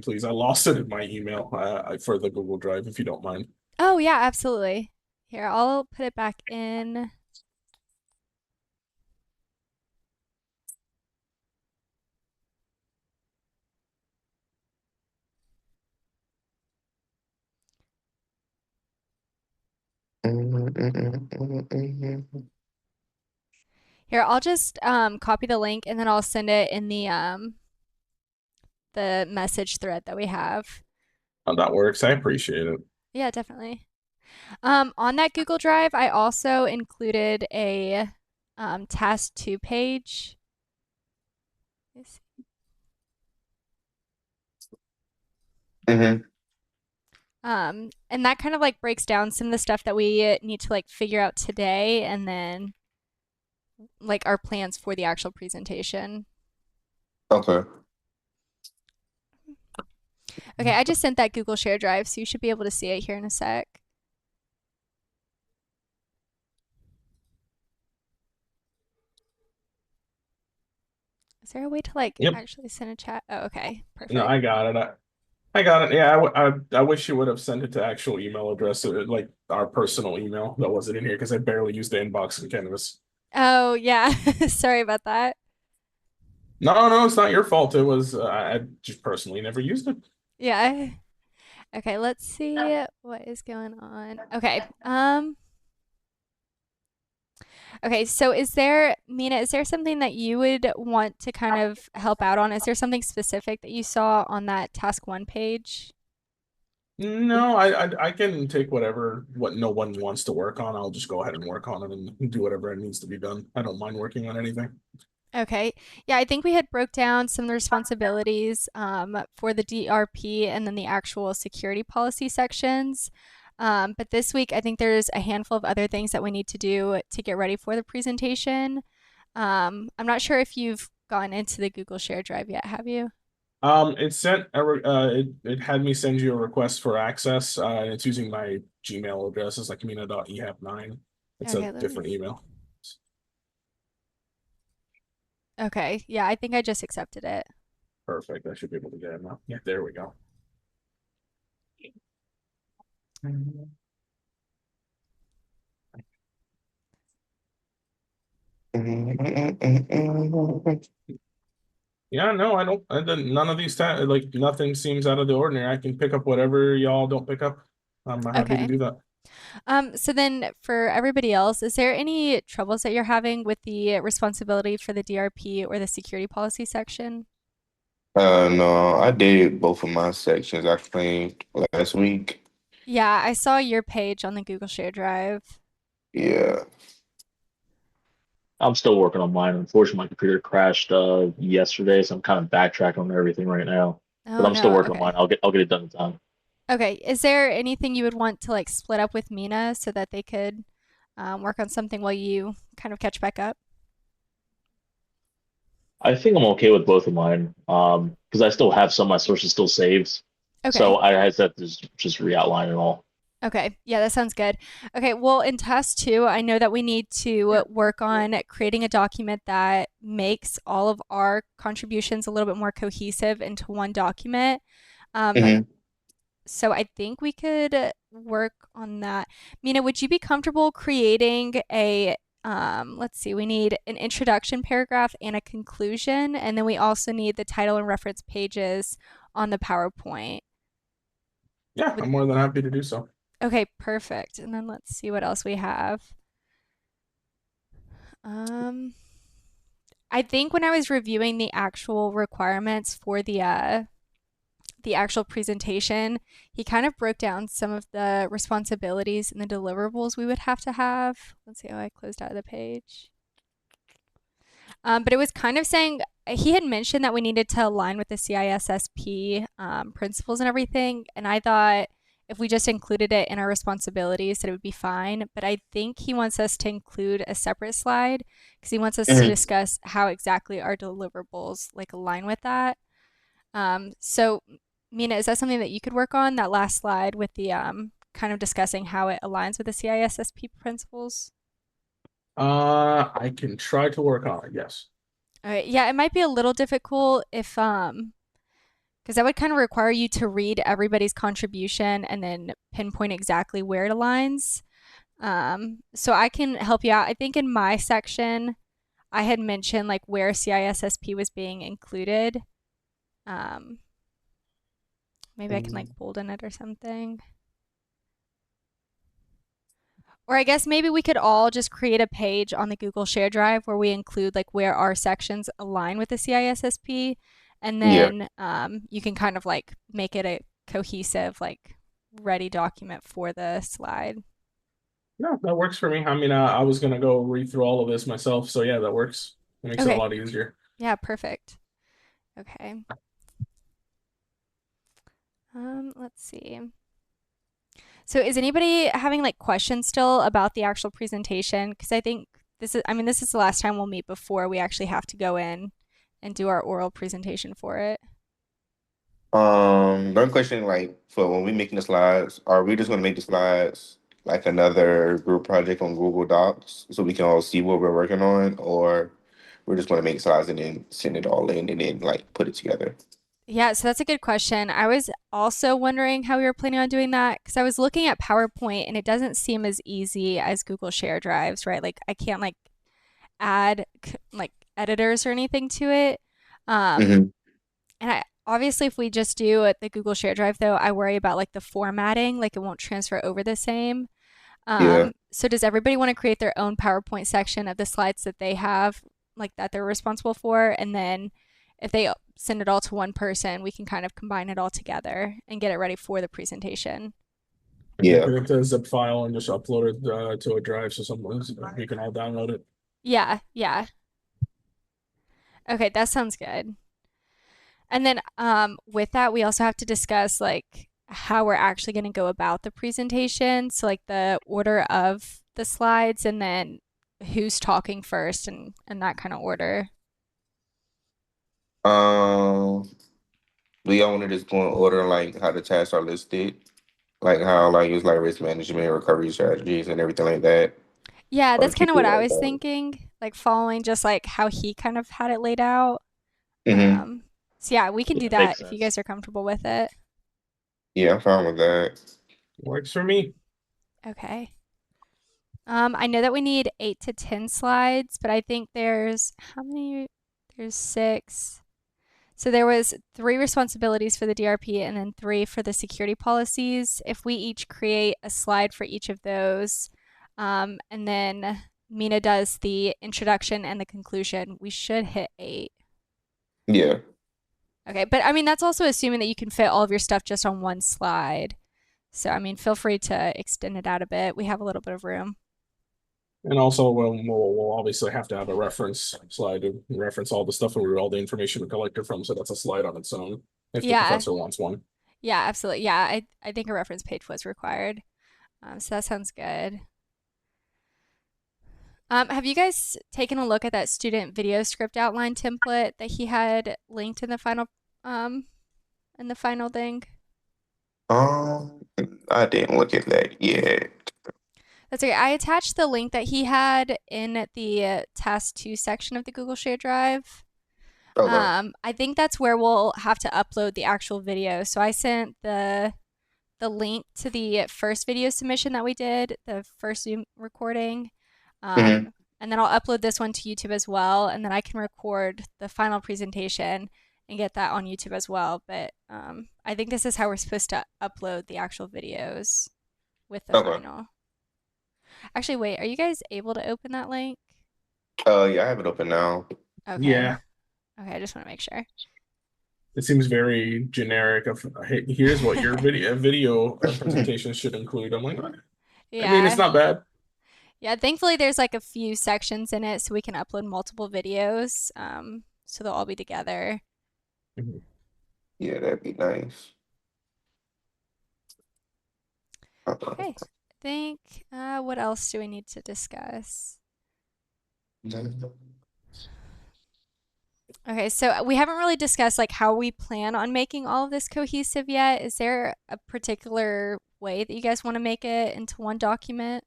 please. I lost it in my email for the Google Drive, if you don't mind. Oh, yeah, absolutely. Here, I'll put it back in. Here, I'll just copy the link and then I'll send it in the message thread that we have. How that works. I appreciate it. Yeah, definitely. On that Google Drive, I also included a task 2 page. Hmm. And that kind of like breaks down some of the stuff that we need to like figure out today and then like our plans for the actual presentation. Okay. Okay, I just sent that Google Share Drive, so you should be able to see it here in a sec. Is there a way to like Yep. actually send a chat? Oh, okay, No, perfect. I got it. I got it. Yeah, I wish you would have sent it to actual email address, like our personal email that wasn't in here because I barely used the inbox in Canvas. Oh, yeah. Sorry about that. No, no, it's not your fault. It was I just personally never used it. Yeah. Okay, let's see what is going on. Okay. Okay, so Mina, is there something that you would want to kind of help out on? Is there something specific that you saw on that task 1 page? No, I can take what no one wants to work on. I'll just go ahead and work on it and do whatever it needs to be done. I don't mind working on anything. Okay. Yeah, I think we had broke down some of the responsibilities for the DRP and then the actual security policy sections. But this week, I think there's a handful of other things that we need to do to get ready for the presentation. I'm not sure if you've gone into the Google Share Drive yet, have you? It sent it had me send you a request for access, and it's using my Gmail address. It's like mina.ehab9. It's a Okay, let me. different email. Okay, yeah, I think I just accepted it. Perfect. I should be able to get it now. Yeah, there we go. Yeah, no, I don't. None of these like nothing seems out of the ordinary. I can pick up whatever y'all don't pick up. I'm happy to Okay. do that. So then for everybody else, is there any troubles that you're having with the responsibility for the DRP or the security policy section? No, I did both of my sections. I claimed last week. Yeah, I saw your page on the Google Share Drive. Yeah. I'm still working on mine. Unfortunately, my computer crashed yesterday, so I'm kind of backtracking on everything right now. But Oh I'm still no, working on okay. mine. I'll get it done in time. Okay, is there anything you would want to like split up with Mina so that they could work on something while you kind of catch back up? I think I'm okay with both of mine. Because I still have some of my sources still saved. So Okay. I had to just re-outline it all. Okay, yeah, that sounds good. Okay, well, in task 2, I know that we need to work on creating a document that makes all of our contributions a little bit more cohesive into one document. Um, Hmm. so I think we could work on that. Mina, would you be comfortable creating let's see, we need an introduction paragraph and a conclusion, and then we also need the title and reference pages on the PowerPoint. Yeah, Would, I'm more than happy to do so. okay, perfect. And then let's see what else we have. Um, I think when I was reviewing the actual requirements for the actual presentation, he kind of broke down some of the responsibilities and the deliverables we would have to have. Let's see how I closed out of the page. But it was kind of saying he had mentioned that we needed to align with the CISSP principles and everything, and I thought if we just included it in our responsibilities that it would be fine. But I think he wants us to include a separate slide because he wants us to Hmm. discuss how exactly our deliverables like align with that. So Mina, is that something that you could work on, that last slide with the kind of discussing how it aligns with the CISSP principles? I can try to work on it. Yes. All right. Yeah, it might be a little difficult if because that would kind of require you to read everybody's contribution and then pinpoint exactly where it aligns. So I can help you out. I think in my section, I had mentioned like where CISSP was being included. Maybe I can like bolden it or something. Or I guess maybe we could all just create a page on the Google Share Drive where we include like where our sections align with the CISSP, and Yeah. then you can kind of like make it a cohesive, like ready document for the slide. No, that works for me. I mean, I was gonna go read through all of this myself, so yeah, that works. It makes it a Okay. lot easier. Yeah, perfect. Okay. Let's see. So is anybody having like questions still about the actual presentation? Because I think this is the last time we'll meet before we actually have to go in and do our oral presentation for it. One question, like for when we making the slides, are we just gonna make the slides like another group project on Google Docs so we can all see what we're working on, or we're just gonna make slides and then send it all in and then like put it together? Yeah, so that's a good question. I was also wondering how we were planning on doing that because I was looking at PowerPoint and it doesn't seem as easy as Google Share Drives, right? Like I can't like add like editors or anything to it. Um, Hmm. and I obviously if we just do it the Google Share Drive though, I worry about like the formatting, like it won't transfer over the same. Yeah. So does everybody want to create their own PowerPoint section of the slides that they have, like that they're responsible for, and then if they send it all to one person, we can kind of combine it all together and get it ready for the presentation. Make Yeah. it into a zip file and just upload it to a drive so someone we can all download it. Yeah, yeah. Okay, that sounds good. And then with that, we also have to discuss like how we're actually going to go about the presentation. So like the order of the slides and then who's talking first and that kind of order. Um, do y'all want to just go in order like how the tasks are listed, like how like it's like risk management, recovery strategies, and everything like that, Yeah, or that's kind keep of it what I like was that? thinking, like following just like how he kind of had it laid out. Mm-hmm. Um, so yeah, we can Yeah, do that makes if you sense. guys are comfortable with it. Yeah, I'm fine with that. Works for me. Okay. I know that we need 8 to 10 slides, but I think there's how many? There's six. So there was 3 responsibilities for the DRP and then 3 for the security policies. If we each create a slide for each of those, and then Mina does the introduction and the conclusion, we should hit 8. Yeah. Okay, but I mean, that's also assuming that you can fit all of your stuff just on one slide. So, I mean, feel free to extend it out a bit. We have a little bit of room. And also, we'll obviously have to have a reference slide to reference all the stuff and all the information we collected from. So that's a slide on its own if the Yeah, professor wants one. yeah, absolutely. Yeah, I think a reference page was required. So that sounds good. Have you guys taken a look at that student video script outline template that he had linked um, in the final thing? Um, I didn't look at that yet. That's okay. I attached the link that he had in the task 2 section of the Google Share Drive. Okay. I think that's where we'll have to upload the actual video. So I sent the link to the first video submission that we did, the first Zoom recording. Hmm. And then I'll upload this one to YouTube as well, and then I can record the final presentation and get that on YouTube as well. But I think this is how we're supposed to upload the actual videos with the Okay. final. Actually, wait, are you guys able to open that link? Yeah, I have it open now. Okay. Yeah, Okay, I just want to make sure. it seems very generic. Of hey, here's what your video presentation should include. I'm like, I mean, it's Yeah. not bad. Yeah, thankfully there's like a few sections in it so we can upload multiple videos. So they'll all be together. Mhm. Yeah, that'd be nice. Okay. I think what else do we need to discuss? Okay, so we haven't really discussed like how we plan on making all of this cohesive yet. Is there a particular way that you guys want to make it into one document?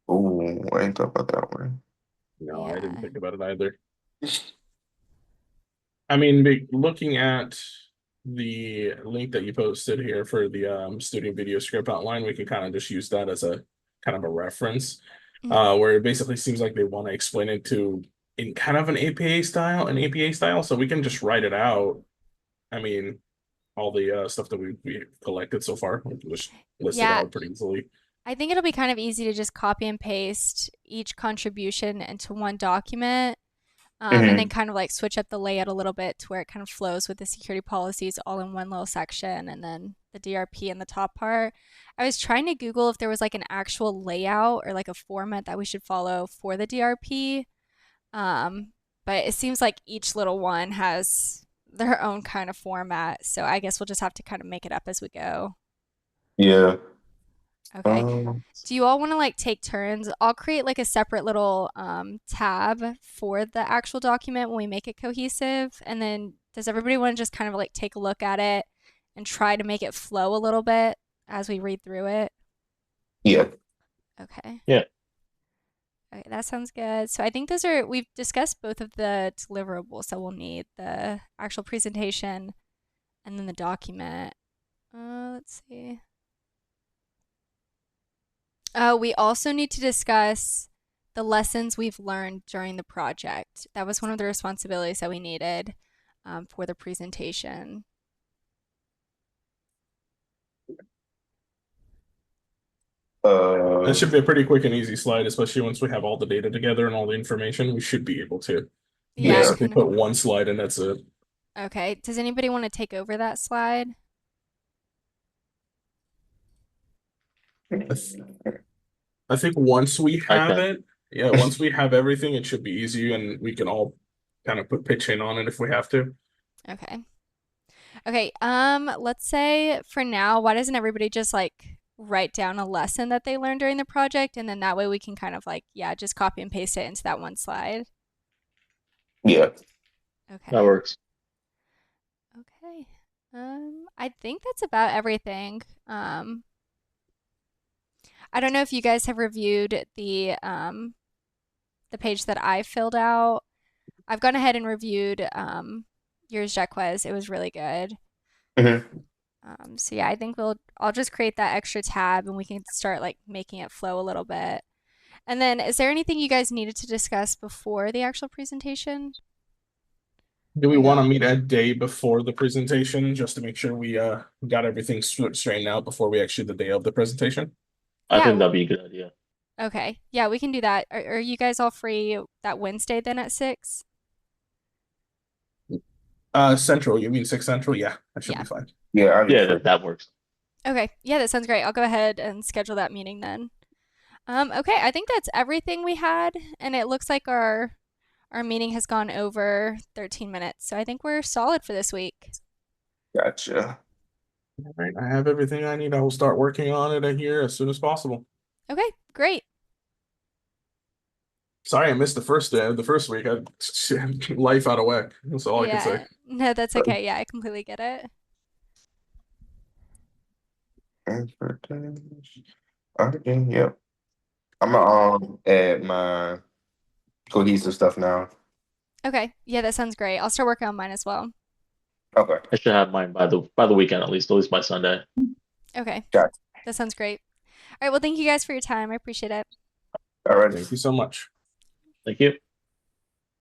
Oh, I ain't thought about that one. No, I didn't Yeah. think about it either. I mean, looking at the link that you posted here for the student video script outline, we can kind of just use that as a kind of a reference, where it basically seems like they want to explain it to in kind of an APA style, so we can just write it out. I mean, all the stuff that we collected so far, we can just list it Yeah, out pretty easily. I think it'll be kind of easy to just copy and paste each contribution into one document, and then kind of like switch up the layout a little bit to where it kind of flows with the security policies all in one little section, and then the DRP in the top part. I was trying to Google if there was like an actual layout or like a format that we should follow for the DRP, but it seems like each little one has their own kind of format, so I guess we'll just have to kind of make it up as we go. Yeah. Okay. Um, Do you all want to like take turns? I'll create like a separate little tab for the actual document when we make it cohesive. And then does everybody want to just kind of like take a look at it and try to make it flow a little bit as we read through it? yeah. Okay. Yeah. Okay, that sounds good. So I think we've discussed both of the deliverables that we'll need, the actual presentation and then the document. Let's see. We also need to discuss the lessons we've learned during the project. That was one of the responsibilities that we needed for the presentation. That should be a pretty quick and easy slide, especially once we have all the data together and all the information. We should be able to Yeah, basically kind of. put one slide and that's it. Okay. Does anybody want to take over that slide? I think once we I have can. it, once we have everything, it should be easy and we can all kind of put pitch in on it if we have to. Okay. Okay, let's say for now, why doesn't everybody just like write down a lesson that they learned during the project, and then that way we can kind of like, yeah, just copy and paste it into that one slide. Yeah. Okay. That works. Okay. I think that's about everything. I don't know if you guys have reviewed the page that I filled out. I've gone ahead and reviewed yours, Jaquez. It was really good. Mhm. So yeah, I think I'll just create that extra tab and we can start like making it flow a little bit. And then is there anything you guys needed to discuss before the actual presentation? Do we Or want to no? meet a day before the presentation just to make sure we got everything straightened out before we actually the day of the presentation? I Yeah, think that'd be a good idea. okay. Yeah, we can do that. Are you guys all free that Wednesday then at 6? Central, you mean 6 Central? Yeah, that should Yeah. be fine. Yeah, I'll be Yeah, free. that works. Okay. Yeah, that sounds great. I'll go ahead and schedule that meeting then. Okay, I think that's everything we had, and it looks like our meeting has gone over 13 minutes. So I think we're solid for this week. Gotcha. All right, I have everything I need. I will start working on it here as soon as possible. Okay, great. Sorry, I missed the first week. I life out of whack. That's all I can say. Yeah. No, that's okay. Yeah, I completely get it. Okay, yep. I'm gonna add my cohesive stuff now. Okay. Yeah, that sounds great. I'll start working on mine as well. Okay. I should have mine by the weekend at least by Sunday. Okay. Got it. That sounds great. All right, well, thank you guys for your time. I appreciate it. All right. Thank you so much. Thank you.